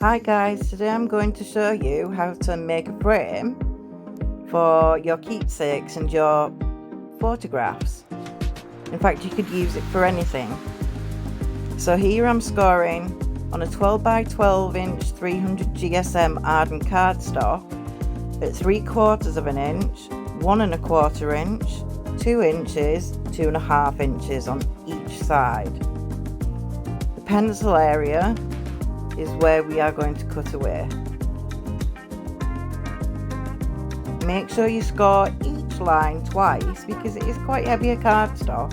Hi guys, today I'm going to show you how to make a frame for your keepsakes and your photographs. In fact, you could use it for anything. So here I'm scoring on a 12 by 12 inch 300 GSM Arden Cardstock at 3/4 of an inch, 1 1/4 inch, 2 inches, 2.5 inches on each side. The pencil area is where we are going to cut away. Make sure you score each line twice because it is quite heavier cardstock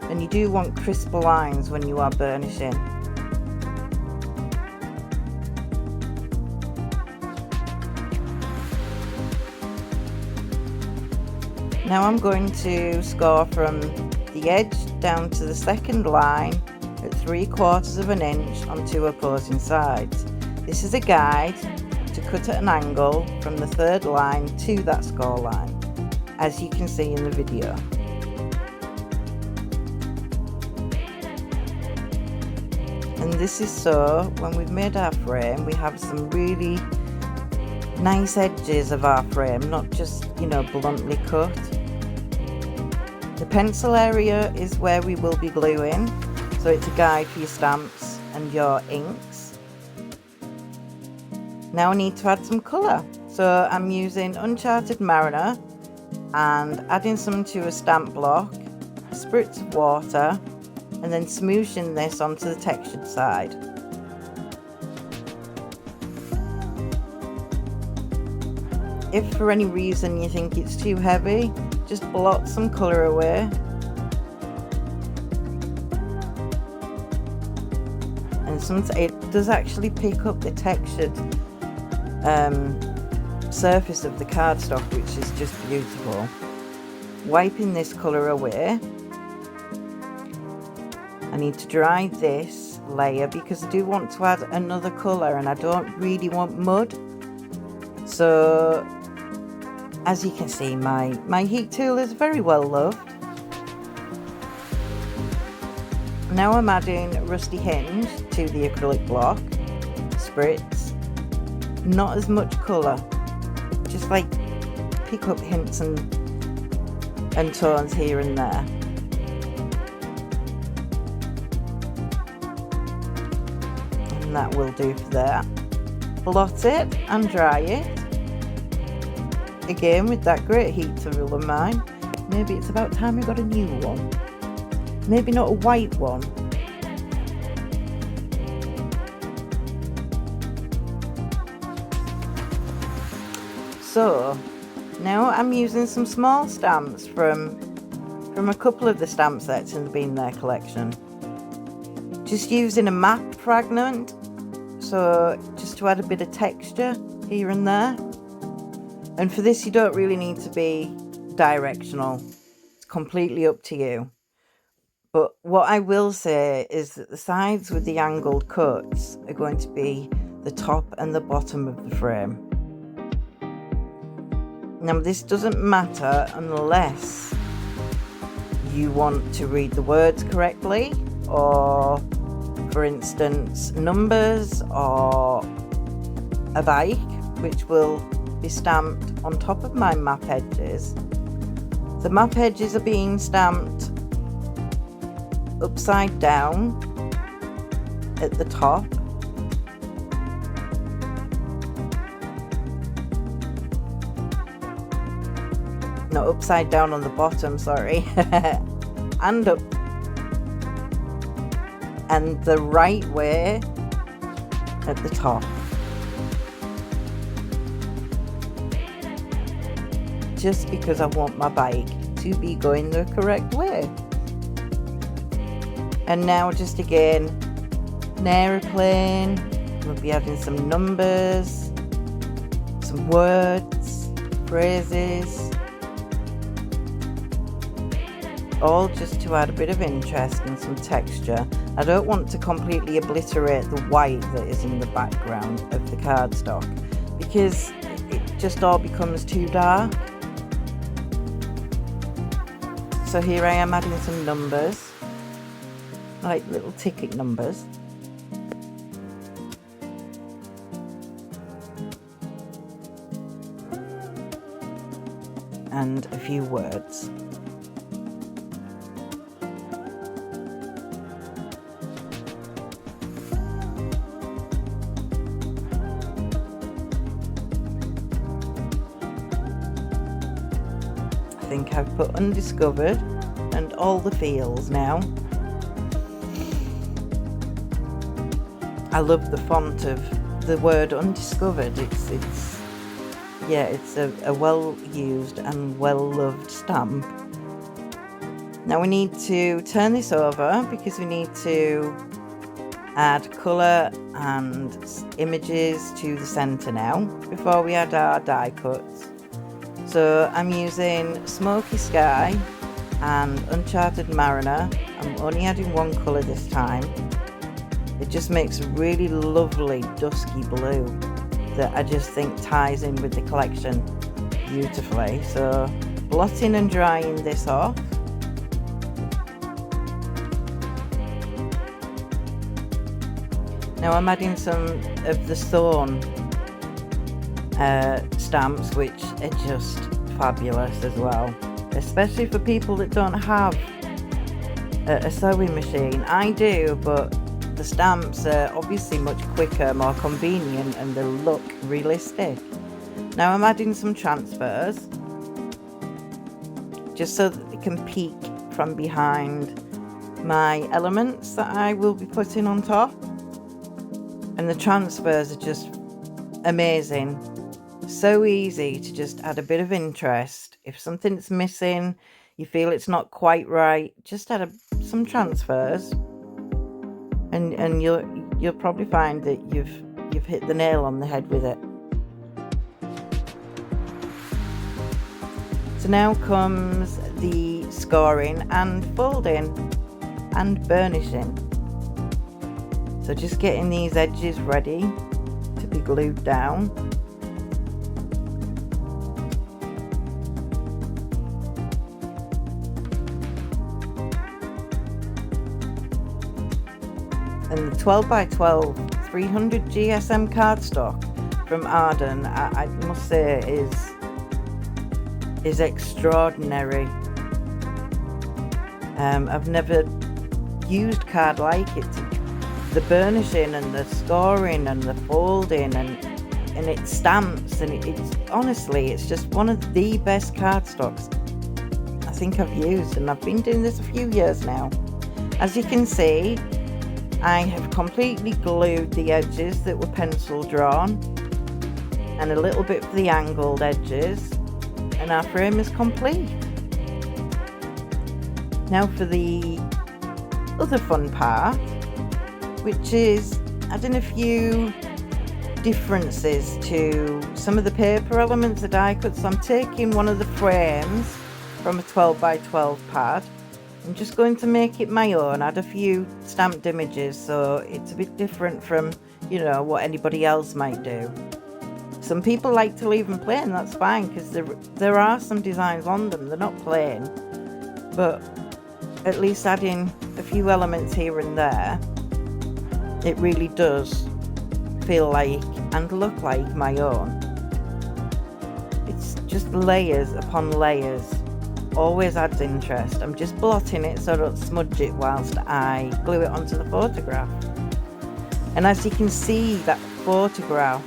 and you do want crisp lines when you are burnishing. Now I'm going to score from the edge down to the second line at 3/4 of an inch on 2 opposing sides. This is a guide to cut at an angle from the third line to that score line, as you can see in the video. And this is so when we've made our frame, we have some really nice edges of our frame, not just, bluntly cut. The pencil area is where we will be gluing. So it's a guide for your stamps and your inks. Now I need to add some colour. So I'm using Uncharted Mariner and adding some to a stamp block, a spritz of water, and then smooshing this onto the textured side. If for any reason you think it's too heavy, just blot some colour away. And it does actually pick up the textured surface of the cardstock, which is just beautiful. Wiping this colour away, I need to dry this layer because I do want to add another colour and I don't really want mud. So as you can see, my heat tool is very well loved. Now I'm adding Rusty Hinge to the acrylic block, spritz, not as much colour, just like pick up hints and tones here and there. And that will do for that. Blot it and dry it. Again with that great heat tool of mine. Maybe it's about time I got a new one. Maybe not a white one. So now I'm using some small stamps from a couple of the stamp sets in the Bean There collection. Just using a map fragment, so just to add a bit of texture here and there. And for this you don't really need to be directional. It's completely up to you. But what I will say is that the sides with the angled cuts are going to be the top and the bottom of the frame. Now this doesn't matter unless you want to read the words correctly, or for instance numbers or a bike, which will be stamped on top of my map edges. The map edges are being stamped upside down at the top, not upside down on the bottom, sorry, and up, and the right way at the top, just because I want my bike to be going the correct way. And now just again, an aeroplane, we'll be adding some numbers, some words, phrases, all just to add a bit of interest and some texture. I don't want to completely obliterate the white that is in the background of the cardstock because it just all becomes too dark. So here I am adding some numbers, like little ticket numbers. and a few words. I think I've put undiscovered and all the feels now. I love the font of the word undiscovered. It's a well used and well loved stamp. Now we need to turn this over because we need to add colour and images to the centre now before we add our die cuts. So I'm using Smoky Sky and Uncharted Mariner. I'm only adding one colour this time. It just makes a really lovely dusky blue that I just think ties in with the collection beautifully. So blotting and drying this off. Now I'm adding some of the Thorn stamps, which are just fabulous as well, especially for people that don't have a sewing machine. I do, but the stamps are obviously much quicker, more convenient, and they look realistic. Now I'm adding some transfers just so that they can peek from behind my elements that I will be putting on top. And the transfers are just amazing. So easy to just add a bit of interest. If something's missing, you feel it's not quite right, just add some transfers. And you'll probably find that you've hit the nail on the head with it. So now comes the scoring and folding and burnishing. So just getting these edges ready to be glued down. And the 12 by 12 300 GSM cardstock from Arden, I must say is extraordinary. I've never used card like it. The burnishing and the scoring and the folding and it stamps, and it's honestly, it's just one of the best cardstocks I think I've used, and I've been doing this a few years now. As you can see, I have completely glued the edges that were pencil drawn and a little bit for the angled edges, and our frame is complete. Now for the other fun part, which is adding a few differences to some of the paper elements that I cut. So I'm taking one of the frames from a 12 by 12 pad. I'm just going to make it my own, add a few stamped images so it's a bit different from, you know, what anybody else might do. Some people like to leave them plain, that's fine, because there are some designs on them, they're not plain, but at least adding a few elements here and there, it really does feel like and look like my own. It's just layers upon layers, always adds interest. I'm just blotting it so I don't smudge it whilst I glue it onto the photograph. And as you can see, that photograph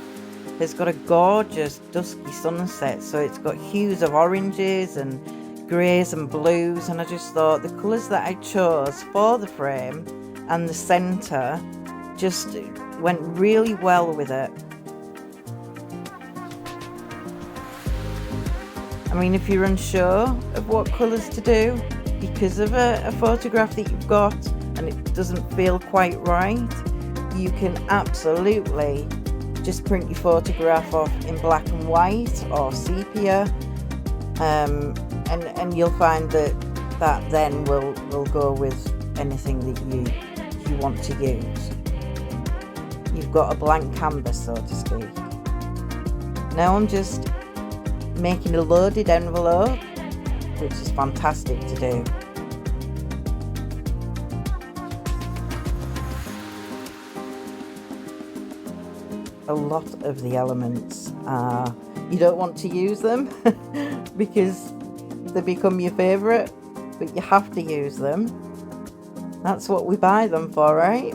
has got a gorgeous dusky sunset, so it's got hues of oranges and greys and blues, and I just thought the colours that I chose for the frame and the centre just went really well with it. I mean, if you're unsure of what colours to do because of a photograph that you've got and it doesn't feel quite right, you can absolutely just print your photograph off in black and white or sepia, and you'll find that then will go with anything that you want to use. You've got a blank canvas, so to speak. Now I'm just making a loaded envelope, which is fantastic to do. A lot of the elements you don't want to use them because they become your favourite, but you have to use them. That's what we buy them for, right?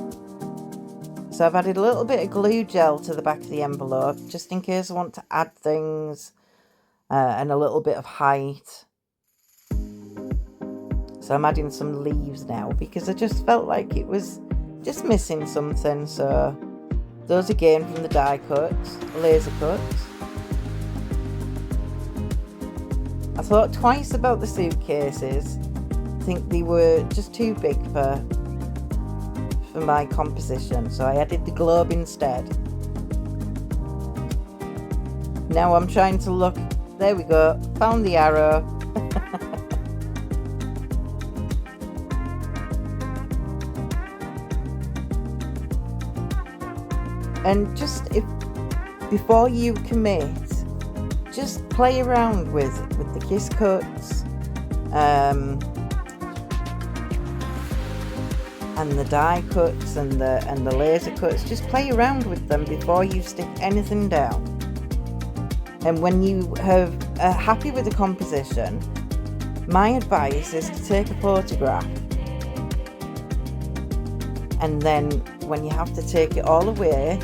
So I've added a little bit of glue gel to the back of the envelope, just in case I want to add things, and a little bit of height. So I'm adding some leaves now because I just felt like it was just missing something. So those again from the die cuts, laser cuts. I thought twice about the suitcases. I think they were just too big for my composition, so I added the globe instead. Now I'm trying to look, there we go, found the arrow. And just before you commit, just play around with the kiss cuts and the die cuts and the laser cuts. Just play around with them before you stick anything down. And when you are happy with the composition, my advice is to take a photograph, and then when you have to take it all away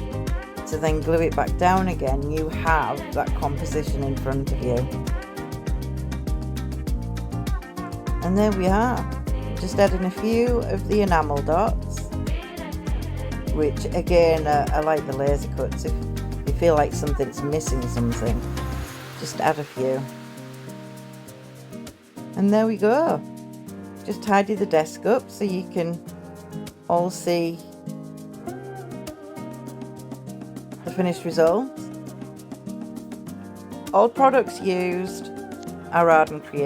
to then glue it back down again, you have that composition in front of you. And there we are, just adding a few of the enamel dots, which again I like the laser cuts. If you feel like something's missing something, just add a few. And there we go, just tidy the desk up so you can all see the finished result. All products used are Arden Creative.